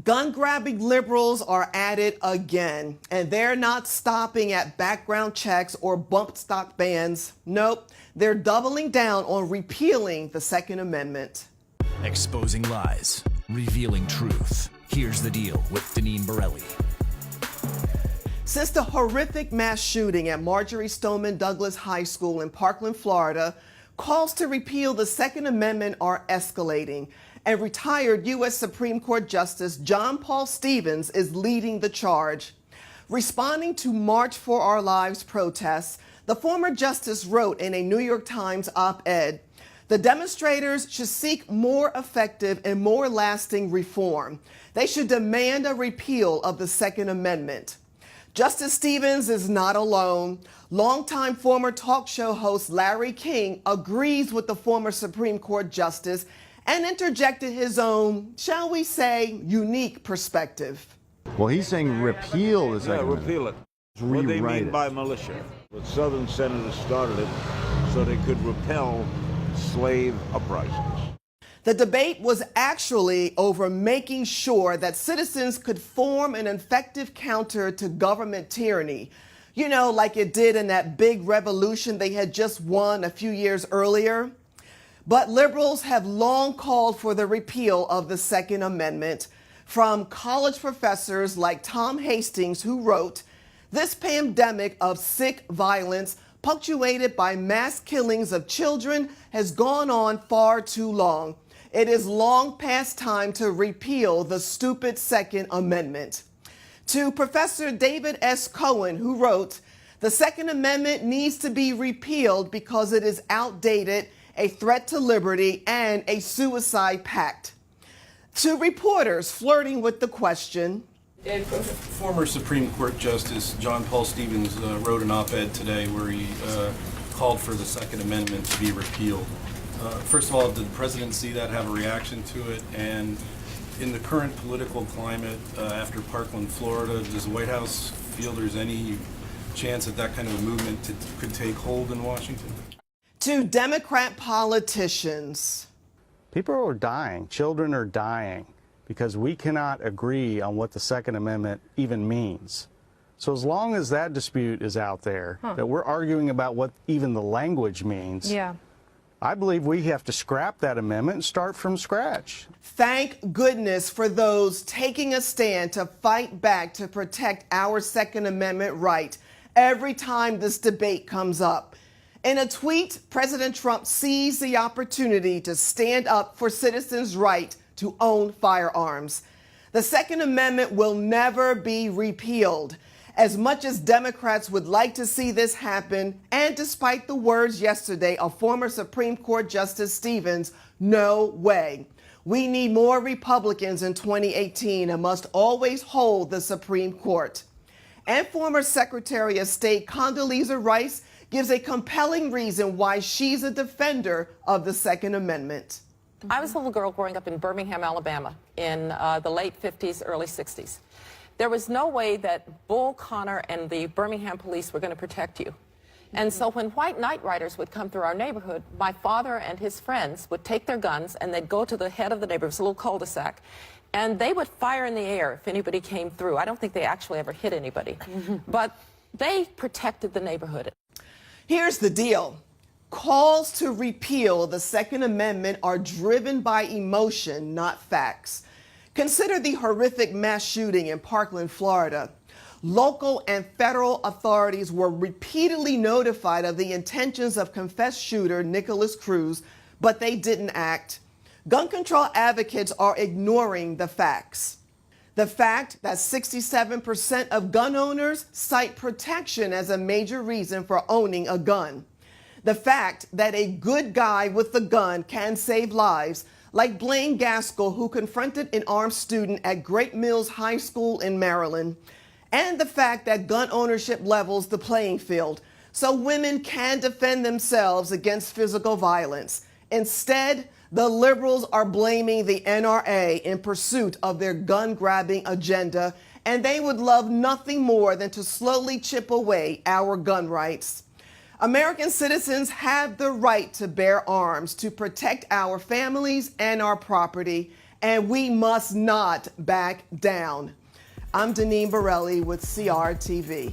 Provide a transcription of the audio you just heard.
Gun-grabbing liberals are at it again, and they're not stopping at background checks or bump stock bans. Nope, they're doubling down on repealing the Second Amendment. Exposing lies, revealing truth. Here's the deal with Deneen Borelli. Since the horrific mass shooting at Marjory Stoneman Douglas High School in Parkland, Florida, calls to repeal the Second Amendment are escalating, and retired U.S. Supreme Court Justice John Paul Stevens is leading the charge. Responding to March for Our Lives protests, the former justice wrote in a New York Times op-ed, "The demonstrators should seek more effective and more lasting reform. They should demand a repeal of the Second Amendment." Justice Stevens is not alone. Longtime former talk show host Larry King agrees with the former Supreme Court justice and interjected his own, shall we say, unique perspective. Well, he's saying repeal the Second Amendment. Repeal it. What they mean by militia. The Southern senators started it so they could repel slave uprisings. The debate was actually over making sure that citizens could form an effective counter to government tyranny. You know, like it did in that big revolution they had just won a few years earlier. But liberals have long called for the repeal of the Second Amendment, from college professors like Tom Hastings, who wrote, "This pandemic of sick violence, punctuated by mass killings of children, has gone on far too long. It is long past time to repeal the stupid Second Amendment." To Professor David S. Cohen, who wrote, "The Second Amendment needs to be repealed because it is outdated, a threat to liberty, and a suicide pact." To reporters flirting with the question, former Supreme Court Justice John Paul Stevens wrote an op-ed today where he called for the Second Amendment to be repealed. First of all, did the president see that, have a reaction to it? And in the current political climate after Parkland, Florida, does the White House feel there's any chance that that kind of a movement could take hold in Washington? to Democrat politicians. People are dying. Children are dying because we cannot agree on what the Second Amendment even means. So as long as that dispute is out there, that we're arguing about what even the language means, I believe we have to scrap that amendment and start from scratch. Thank goodness for those taking a stand to fight back to protect our Second Amendment right every time this debate comes up. In a tweet, President Trump seized the opportunity to stand up for citizens' right to own firearms. The Second Amendment will never be repealed. As much as Democrats would like to see this happen, and despite the words yesterday of former Supreme Court Justice Stevens, no way. We need more Republicans in 2018 and must always hold the Supreme Court. And former Secretary of State Condoleezza Rice gives a compelling reason why she's a defender of the Second Amendment. I was a little girl growing up in Birmingham, Alabama in the late 50s, early 60s. There was no way that Bull Connor and the Birmingham police were going to protect you. And so when white night riders would come through our neighborhood, my father and his friends would take their guns and they'd go to the head of the neighborhood, it was a little cul-de-sac, and they would fire in the air if anybody came through. I don't think they actually ever hit anybody, but they protected the neighborhood. Here's the deal. Calls to repeal the Second Amendment are driven by emotion, not facts. Consider the horrific mass shooting in Parkland, Florida. Local and federal authorities were repeatedly notified of the intentions of confessed shooter Nicholas Cruz, but they didn't act. Gun control advocates are ignoring the facts. The fact that 67% of gun owners cite protection as a major reason for owning a gun. The fact that a good guy with a gun can save lives, like Blaine Gaskell, who confronted an armed student at Great Mills High School in Maryland. And the fact that gun ownership levels the playing field, so women can defend themselves against physical violence. Instead, the liberals are blaming the NRA in pursuit of their gun-grabbing agenda, and they would love nothing more than to slowly chip away our gun rights. American citizens have the right to bear arms to protect our families and our property, and we must not back down. I'm Deneen Borelli with CRTV.